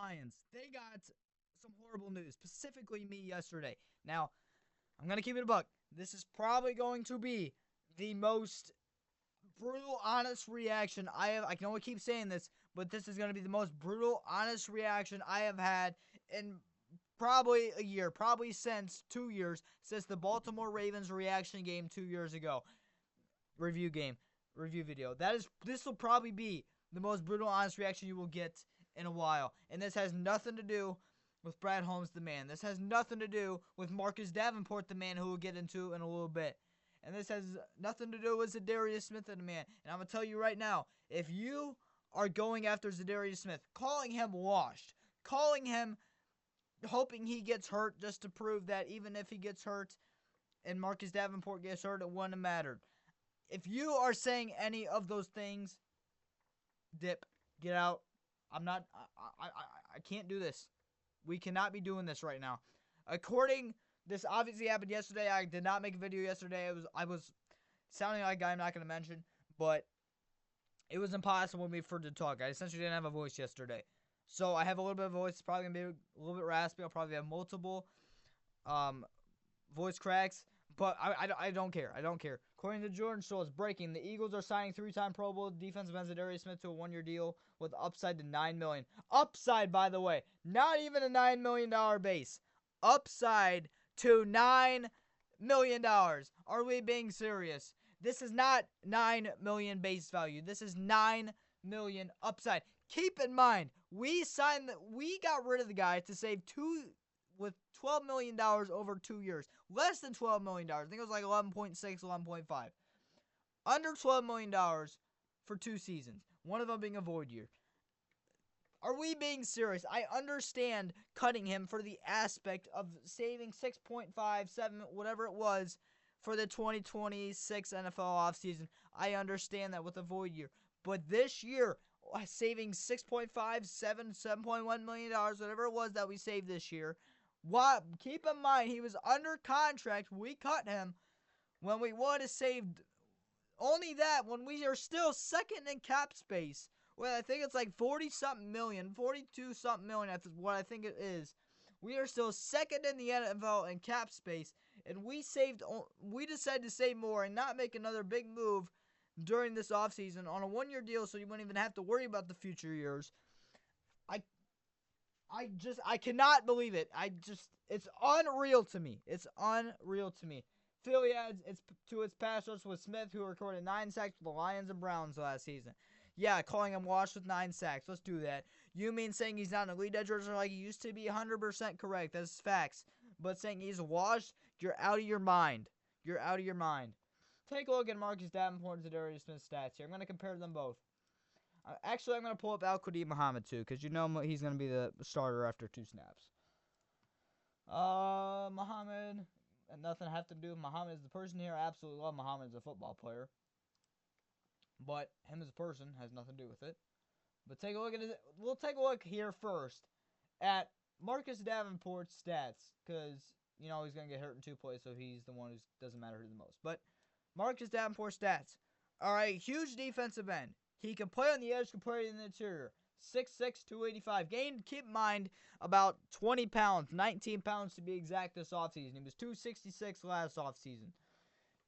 Lions, they got some horrible news, specifically me yesterday. Now, I'm going to keep it a buck. This is probably going to be the most brutal, honest reaction I have. I can only keep saying this, but this is going to be the most brutal, honest reaction I have had in probably a year, probably since 2 years, since the Baltimore Ravens reaction game 2 years ago. Review game, review video. This will probably be the most brutal, honest reaction you will get in a while. And this has nothing to do with Brad Holmes, the man. This has nothing to do with Marcus Davenport, the man, who we'll get into in a little bit. And this has nothing to do with Za'Darius Smith, the man. And I'm going to tell you right now, if you are going after Za'Darius Smith, calling him washed, calling him hoping he gets hurt just to prove that even if he gets hurt and Marcus Davenport gets hurt, it wouldn't have mattered. If you are saying any of those things, dip, get out. I can't do this. We cannot be doing this right now. This obviously happened yesterday. I did not make a video yesterday. I was sounding like a guy I'm not going to mention, but it was impossible for me to talk. I essentially didn't have a voice yesterday. So I have a little bit of a voice. It's probably going to be a little bit raspy. I'll probably have multiple voice cracks. But I don't care. I don't care. According to Jordan Schultz, breaking, the Eagles are signing three-time Pro Bowl defensive end Za'Darius Smith to a one-year deal with upside to $9 million. Upside, by the way, not even a $9 million base. Upside to $9 million. Are we being serious? This is not $9 million base value. This is $9 million upside. Keep in mind, we got rid of the guy to save with $12 million over 2 years. Less than $12 million. I think it was like 11.6, 11.5. Under $12 million for 2 seasons. One of them being a void year. Are we being serious? I understand cutting him for the aspect of saving 6.5, 7, whatever it was, for the 2026 NFL offseason. I understand that with a void year. But this year, saving 6.5, 7, $7.1 million, whatever it was that we saved this year. Keep in mind, he was under contract. We cut him when we would have saved only that when we are still second in cap space. Well, I think it's like 40-something million, 42-something million, that's what I think it is. We are still second in the NFL in cap space, and we decided to save more and not make another big move during this offseason on a one-year deal so you wouldn't even have to worry about the future years. I cannot believe it. It's unreal to me. It's unreal to me. Philly adds to its pass rush with Smith, who recorded 9 sacks for the Lions and Browns last season. Yeah, calling him washed with 9 sacks. Let's do that. You mean saying he's not an elite edge rusher like he used to be? 100% correct. That's facts. But saying he's washed, you're out of your mind. You're out of your mind. Take a look at Marcus Davenport and Za'Darius Smith's stats here. I'm going to compare them both. Actually, I'm going to pull up Al-Qadim Muhammad, too, because you know he's going to be the starter after 2 snaps. Muhammad, and nothing have to do with Muhammad as the person here. I absolutely love Muhammad as a football player. But him as a person has nothing to do with it. But take a look at it. We'll take a look here first at Marcus Davenport's stats, because, you know, he's going to get hurt in 2 plays, so he's the one who doesn't matter who the most. But Marcus Davenport's stats. All right, huge defensive end. He can play on the edge, can play in the interior. 6'6", 285. Gained, keep in mind, about 20 pounds, 19 pounds to be exact this offseason. He was 266 last offseason.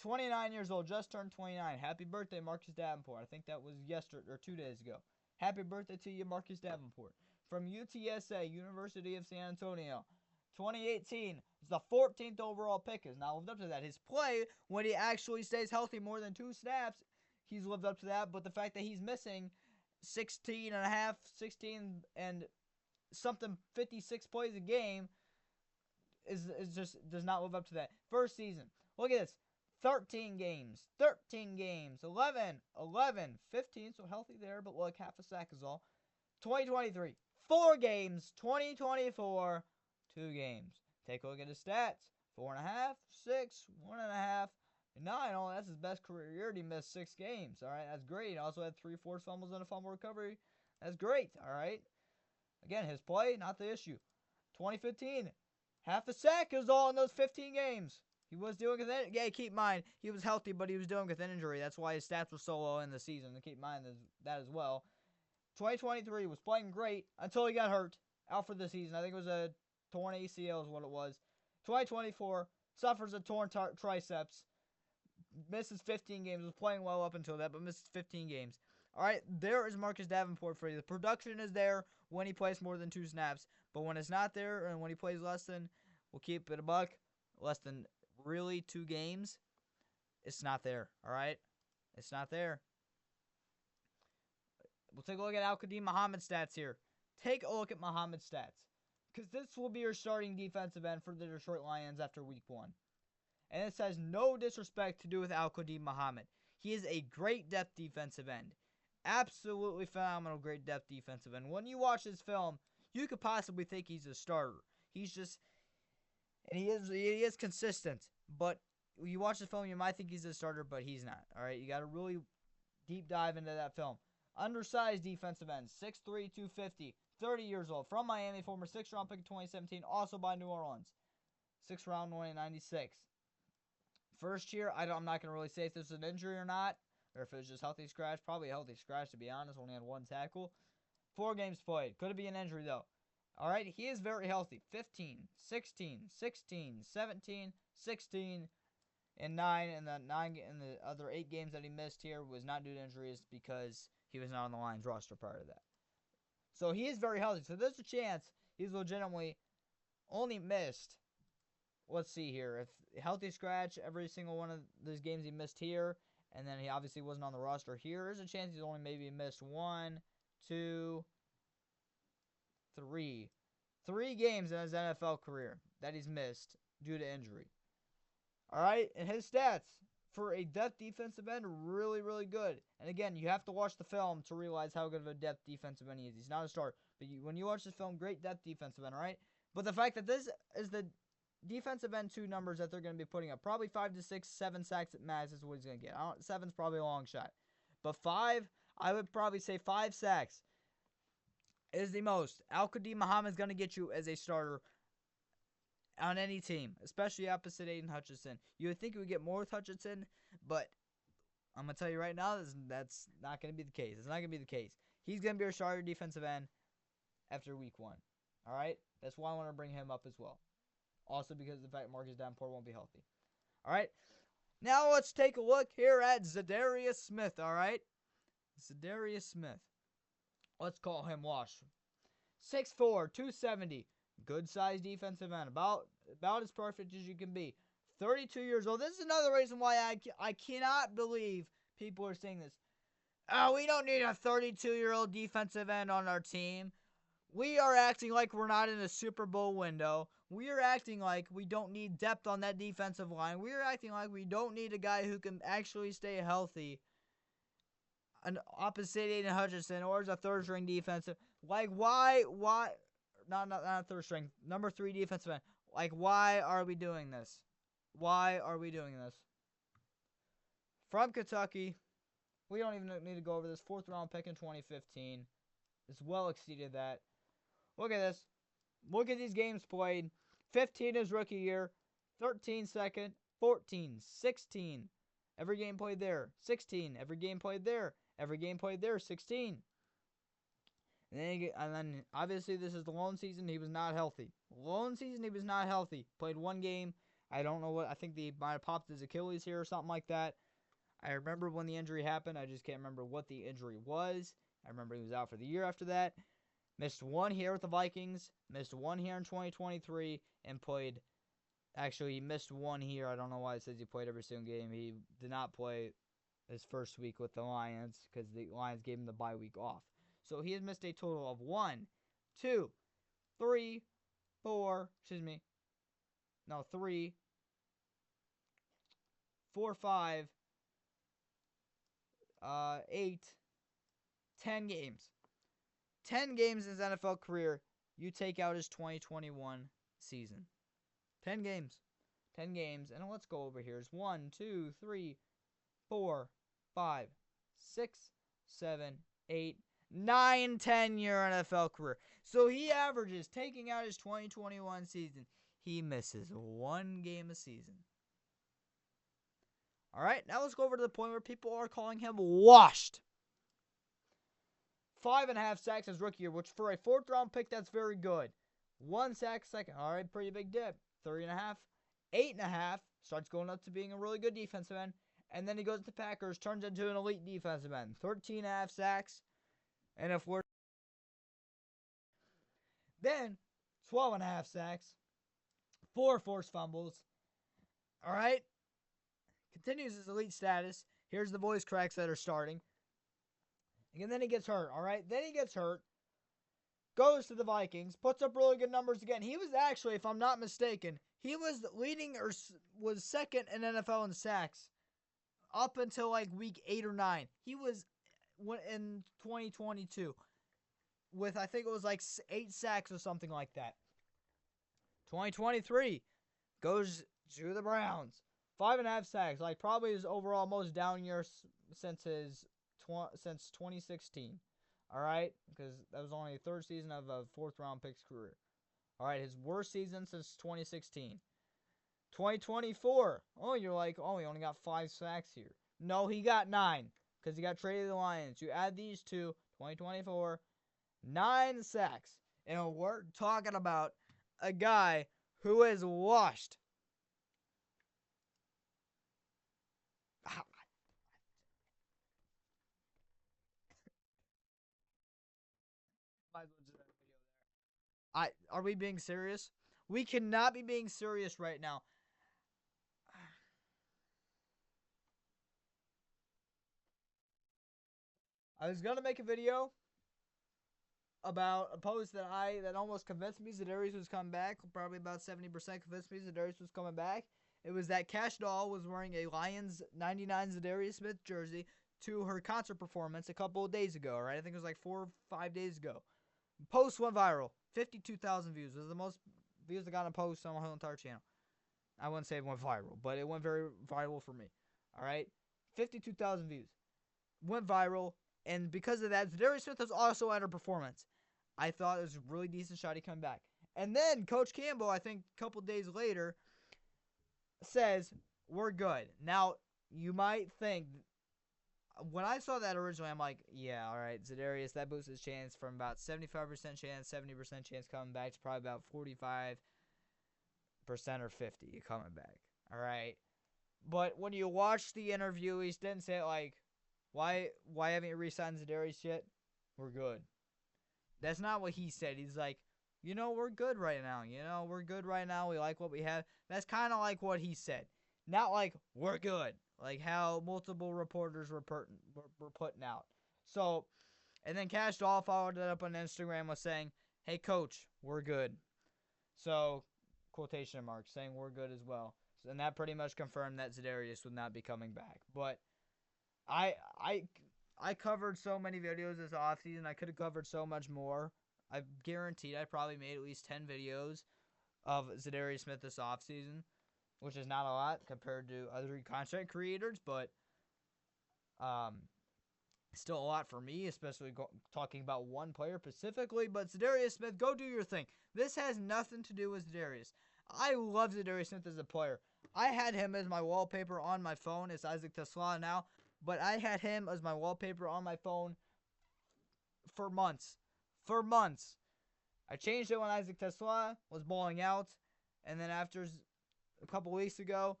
29 years old, just turned 29. Happy birthday, Marcus Davenport. I think that was yesterday or 2 days ago. Happy birthday to you, Marcus Davenport. From UTSA, University of San Antonio. 2018 is the 14th overall pick. Has now lived up to that. His play, when he actually stays healthy more than 2 snaps, he's lived up to that. But the fact that he's missing 16 and something 56 plays a game is just does not live up to that. First season. Look at this. 13 games. 11, 15, so healthy there, but look, half a sack is all. 2023, 4 games. 2024, 2 games. Take a look at his stats. 4.5, 6, 1.5, 9. Oh, that's his best career year. He missed 6 games. All right, that's great. He also had 3 forced fumbles and a fumble recovery. That's great. All right. Again, his play, not the issue. 2015, half a sack is all in those 15 games. He was dealing with it. Yeah, keep in mind, he was healthy, but he was dealing with an injury. That's why his stats were so low in the season. And keep in mind that as well. 2023 was playing great until he got hurt. out for the season. I think it was a torn ACL is what it was. 2024, suffers a torn triceps. Misses 15 games. Was playing well up until that, but misses 15 games. All right, there is Marcus Davenport for you. The production is there when he plays more than 2 snaps, but when it's not there and when he plays less than, we'll keep it a buck, less than really 2 games, it's not there. All right, it's not there. We'll take a look at Al-Qadim Muhammad's stats here. Take a look at Muhammad's stats, because this will be your starting defensive end for the Detroit Lions after week 1. And this has no disrespect to do with Al-Qadim Muhammad. He is a great depth defensive end. Absolutely phenomenal, great depth defensive end. When you watch his film, you could possibly think he's a starter. He's just, and he is consistent. But when you watch the film, you might think he's a starter, but he's not. All right, you got to really deep dive into that film. Undersized defensive end, 6'3", 250, 30 years old, from Miami, former 6th round pick in 2017, also by New Orleans. 6th round, 1996. First year, I'm not going to really say if this is an injury or not, or if it was just healthy scratch. Probably a healthy scratch, to be honest. Only had 1 tackle. 4 games played. Could it be an injury, though? All right, he is very healthy. 15, 16, 16, 17, 16, and 9. And the other 8 games that he missed here was not due to injuries because he was not on the Lions roster prior to that. So he is very healthy. So there's a chance he's legitimately only missed, let's see here, if healthy scratch every single one of those games he missed here, and then he obviously wasn't on the roster here, there's a chance he's only maybe missed 1, 2, 3. 3 games in his NFL career that he's missed due to injury. All right, and his stats for a depth defensive end, really, really good. And again, you have to watch the film to realize how good of a depth defensive end he is. He's not a star, but when you watch this film, great depth defensive end, all right? But the fact that this is the defensive end 2 numbers that they're going to be putting up, probably 5 to 6, 7 sacks at max is what he's going to get. 7's probably a long shot. But 5, I would probably say 5 sacks is the most Al-Qadim Muhammad is going to get you as a starter on any team, especially opposite Aiden Hutchinson. You would think he would get more with Hutchinson, but I'm going to tell you right now, that's not going to be the case. It's not going to be the case. He's going to be your starter defensive end after week 1. All right? That's why I want to bring him up as well. Also because of the fact Marcus Davenport won't be healthy. All right? Now let's take a look here at Za'Darius Smith, all right? Za'Darius Smith. Let's call him Wash. 6'4", 270. Good size defensive end. About as perfect as you can be. 32 years old. This is another reason why I cannot believe people are saying this. Oh, we don't need a 32-year-old defensive end on our team. We are acting like we're not in a Super Bowl window. We are acting like we don't need depth on that defensive line. We are acting like we don't need a guy who can actually stay healthy. An opposite Aiden Hutchinson or as a third-string defensive. Like, why? Not a third-string. Number 3 defensive end. Like, why are we doing this? Why are we doing this? From Kentucky. We don't even need to go over this. 4th-round pick in 2015. It's well exceeded that. Look at this. Look at these games played. 15 his rookie year. 13 second. 14. 16. Every game played there. 16. Every game played there. Every game played there. 16. And then obviously this is the lone season. He was not healthy. Lone season he was not healthy. Played 1 game. I don't know what. I think they might have popped his Achilles here or something like that. I remember when the injury happened. I just can't remember what the injury was. I remember he was out for the year after that. Missed 1 here with the Vikings. Missed 1 here in 2023. And played. Actually, he missed 1 here. I don't know why it says he played every single game. He did not play his first week with the Lions because the Lions gave him the bye week off. So he has missed a total of 1, 2, 3, 4. 3, 4, 5, 8, 10 games. 10 games in his NFL career. You take out his 2021 season. 10 games. 10 games. And let's go over here. It's 1, 2, 3, 4, 5, 6, 7, 8, 9, 10-year NFL career. So he averages, taking out his 2021 season, he misses 1 game a season. All right, now let's go over to the point where people are calling him washed. 5.5 sacks his rookie year, which for a 4th-round pick, that's very good. 1 sack second. All right, pretty big dip. 3.5. 8.5. Starts going up to being a really good defensive end. And then he goes to the Packers, turns into an elite defensive end. 13.5 sacks. And if we're then 12.5 sacks. 4 forced fumbles. All right. Continues his elite status. Here's the voice cracks that are starting. And then he gets hurt. All right. Then he gets hurt. Goes to the Vikings. Puts up really good numbers again. He was actually, if I'm not mistaken, he was leading or was second in NFL in sacks up until like week 8 or 9. He was in 2022 with, I think it was like 8 sacks or something like that. 2023 goes to the Browns. 5.5 sacks, like probably his overall most down year since 2016. All right, because that was only the 3rd season of a 4th-round pick's career. All right, his worst season since 2016. 2024. Oh, you're like, oh, he only got 5 sacks here. No, he got 9 because he got traded to the Lions. You add these two, 2024, 9 sacks. And we're talking about a guy who is washed. Are we being serious? We cannot be being serious right now. I was gonna make a video about a post that almost convinced me Za'Darius was coming back. Probably about 70% convinced me Za'Darius was coming back. It was that Cash Doll was wearing a Lions 99 Za'Darius Smith jersey to her concert performance a couple of days ago, right? I think it was like 4 or 5 days ago. Post went viral. 52,000 views. It was the most views I got on a post on my whole entire channel. I wouldn't say it went viral, but it went very viral for me. All right? 52,000 views. Went viral, and because of that, Za'Darius Smith was also at her performance. I thought it was a really decent shot. He come back. And then Coach Campbell, I think a couple days later, says, we're good. Now, you might think, when I saw that originally, I'm like, yeah, all right, Za'Darius, that boosts his chance from about 75% chance, 70% chance coming back to probably about 45% or 50% coming back. All right. But when you watch the interview, he didn't say, like, why haven't you re-signed Za'Darius yet? We're good. That's not what he said. He's like, we're good right now. We're good right now. We like what we have. That's kind of like what he said. Not like, we're good. Like how multiple reporters were putting out. So, and then Cash Doll followed it up on Instagram with saying, hey, Coach, we're good. So, quotation marks, saying we're good as well. And that pretty much confirmed that Za'Darius would not be coming back. But I covered so many videos this offseason. I could have covered so much more. I guaranteed I probably made at least 10 videos of Za'Darius Smith this offseason, which is not a lot compared to other content creators, but still a lot for me, especially talking about one player specifically. But Za'Darius Smith, go do your thing. This has nothing to do with Za'Darius. I love Za'Darius Smith as a player. I had him as my wallpaper on my phone. It's Isaac Tesla now, but I had him as my wallpaper on my phone for months. I changed it when Isaac Tesla was balling out, and then after a couple weeks ago,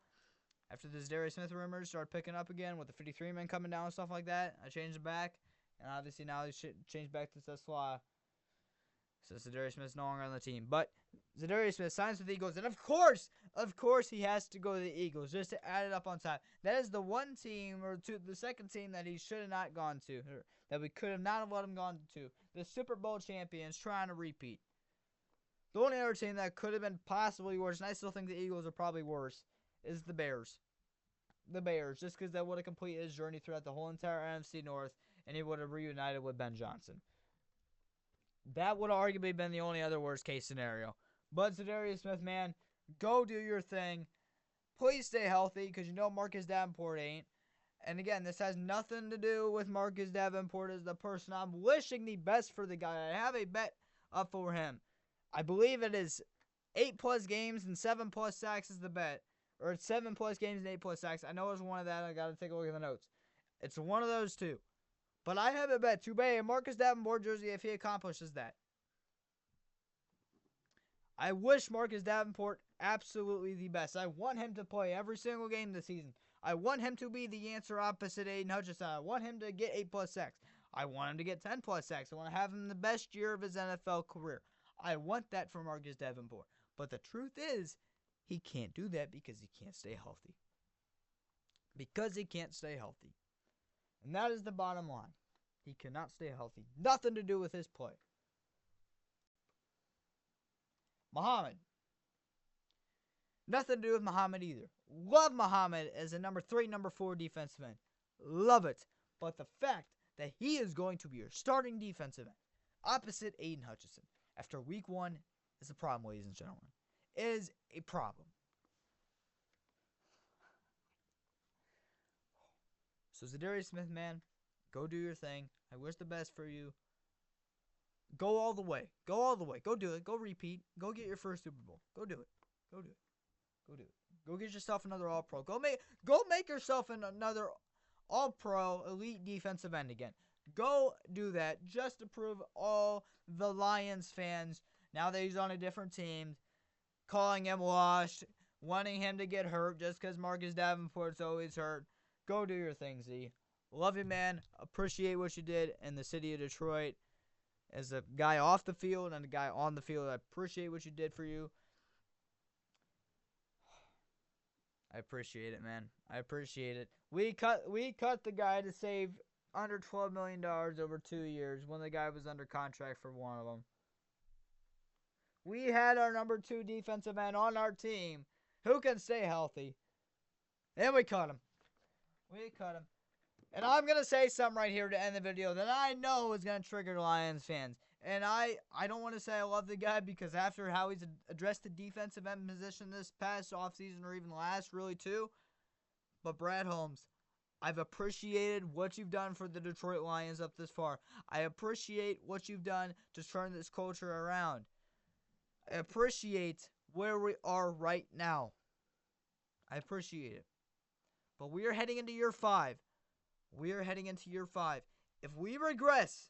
after the Za'Darius Smith rumors started picking up again with the 53 men coming down and stuff like that, I changed it back, and obviously now he's changed back to Tesla. So Za'Darius Smith's no longer on the team. But Za'Darius Smith signs with the Eagles, and of course he has to go to the Eagles just to add it up on top. That is the one team, or the second team that he should have not gone to, or that we could have not have let him gone to. The Super Bowl champions trying to repeat. The only other team that could have been possibly worse, and I still think the Eagles are probably worse, is the Bears. The Bears, just because that would have completed his journey throughout the whole entire NFC North, and he would have reunited with Ben Johnson. That would have arguably been the only other worst case scenario. But Za'Darius Smith, man, go do your thing. Please stay healthy, because Marcus Davenport ain't. And again, this has nothing to do with Marcus Davenport as the person. I'm wishing the best for the guy. I have a bet up for him. I believe it is 8+ games and 7+ sacks is the bet. Or it's 7+ games and 8+ sacks. I know it's one of that. I got to take a look at the notes. It's one of those two. But I have a bet to buy a Marcus Davenport jersey if he accomplishes that. I wish Marcus Davenport absolutely the best. I want him to play every single game this season. I want him to be the answer opposite Aiden Hutchinson. I want him to get 8+ sacks. I want him to get 10+ sacks. I want to have him the best year of his NFL career. I want that from Marcus Davenport. But the truth is, he can't do that because he can't stay healthy. Because he can't stay healthy. And that is the bottom line. He cannot stay healthy. Nothing to do with his play. Muhammad. Nothing to do with Muhammad either. Love Muhammad as a number 3, number 4 defensive end. Love it. But the fact that he is going to be your starting defensive end opposite Aiden Hutchinson after week 1 is a problem, ladies and gentlemen. It is a problem. So Za'Darius Smith, man, go do your thing. I wish the best for you. Go all the way. Go all the way. Go do it. Go repeat. Go get your first Super Bowl. Go do it. Go do it. Go do it. Go get yourself another All-Pro. Go make yourself another All-Pro elite defensive end again. Go do that just to prove all the Lions fans, now that he's on a different team, calling him washed, wanting him to get hurt just because Marcus Davenport's always hurt. Go do your thing, Z. Love you, man. Appreciate what you did in the city of Detroit. As a guy off the field and a guy on the field, I appreciate what you did for you. I appreciate it, man. I appreciate it. We cut the guy to save under $12 million over 2 years when the guy was under contract for one of them. We had our number 2 defensive end on our team who can stay healthy. And we cut him. We cut him. And I'm going to say something right here to end the video that I know is going to trigger Lions fans. And I don't want to say I love the guy because after how he's addressed the defensive end position this past offseason or even last really too. But Brad Holmes, I've appreciated what you've done for the Detroit Lions up this far. I appreciate what you've done to turn this culture around. I appreciate where we are right now. I appreciate it. But we are heading into year 5. We are heading into year 5. If we regress,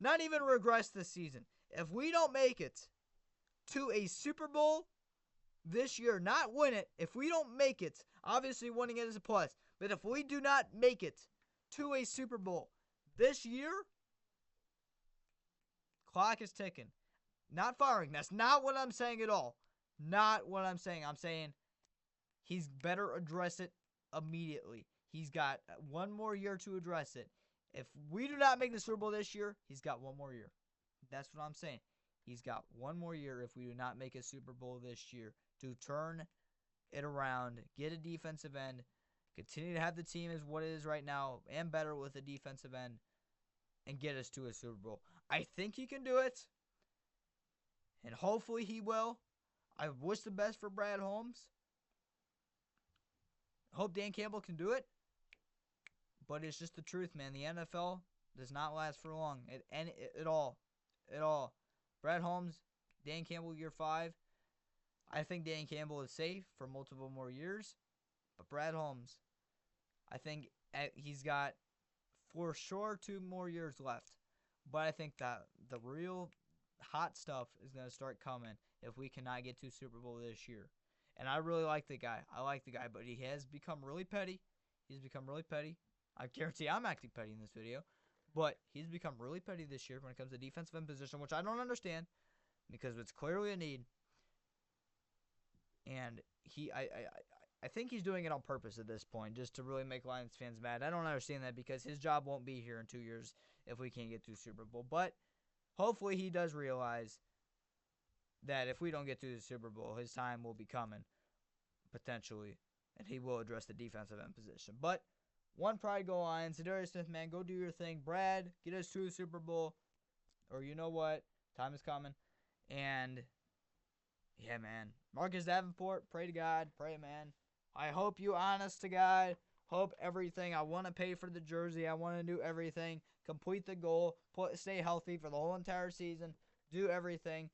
not even regress this season, if we don't make it to a Super Bowl this year, not win it, if we don't make it, obviously winning it is a plus, but if we do not make it to a Super Bowl this year, clock is ticking. Not firing. That's not what I'm saying at all. Not what I'm saying. I'm saying he's better address it immediately. He's got 1 more year to address it. If we do not make the Super Bowl this year, he's got 1 more year. That's what I'm saying. He's got 1 more year if we do not make a Super Bowl this year to turn it around, get a defensive end, continue to have the team as what it is right now, and better with a defensive end, and get us to a Super Bowl. I think he can do it, and hopefully he will. I wish the best for Brad Holmes. I hope Dan Campbell can do it. But it's just the truth, man. The NFL does not last for long at all. At all. Brad Holmes, Dan Campbell, year 5. I think Dan Campbell is safe for multiple more years. But Brad Holmes, I think he's got for sure 2 more years left. But I think that the real hot stuff is going to start coming if we cannot get to Super Bowl this year. And I really like the guy. I like the guy, but he has become really petty. He's become really petty. I guarantee I'm acting petty in this video. But he's become really petty this year when it comes to defensive end position, which I don't understand because it's clearly a need. And I think he's doing it on purpose at this point just to really make Lions fans mad. I don't understand that because his job won't be here in 2 years if we can't get to Super Bowl. But hopefully he does realize that if we don't get to the Super Bowl, his time will be coming, potentially, and he will address the defensive end position. But one pride, go Lions. Za'Darius Smith, man, go do your thing. Brad, get us to the Super Bowl, or you know what, time is coming. And, yeah, man, Marcus Davenport, pray to God, pray, man. I hope you, honest to God, hope everything. I want to pay for the jersey. I want to do everything. Complete the goal. Stay healthy for the whole entire season. Do everything.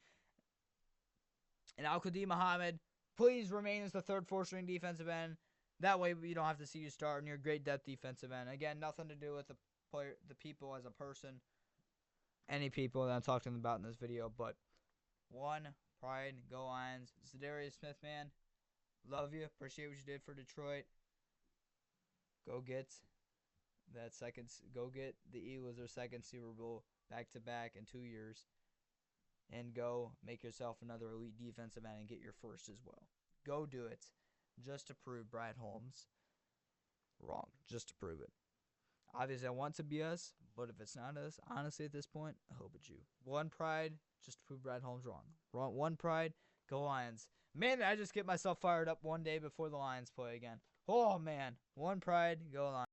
And Al-Qadim Muhammad, please remain as the 3rd, 4th string defensive end. That way we don't have to see you start in your great depth defensive end. Again, nothing to do with the the people as a person, any people that I'm talking about in this video. But one, pride, go Lions. Za'Darius Smith, man, love you. Appreciate what you did for Detroit. Go get that second. Go get the Eagles their second Super Bowl back to back in 2 years, and go make yourself another elite defensive end and get your first as well. Go do it, just to prove Brad Holmes wrong. Just to prove it. Obviously, I want to be us, but if it's not us, honestly, at this point, I hope it's you. One pride, just to prove Brad Holmes wrong. One pride, go Lions. Man, I just get myself fired up one day before the Lions play again. Oh, man. One pride, go Lions.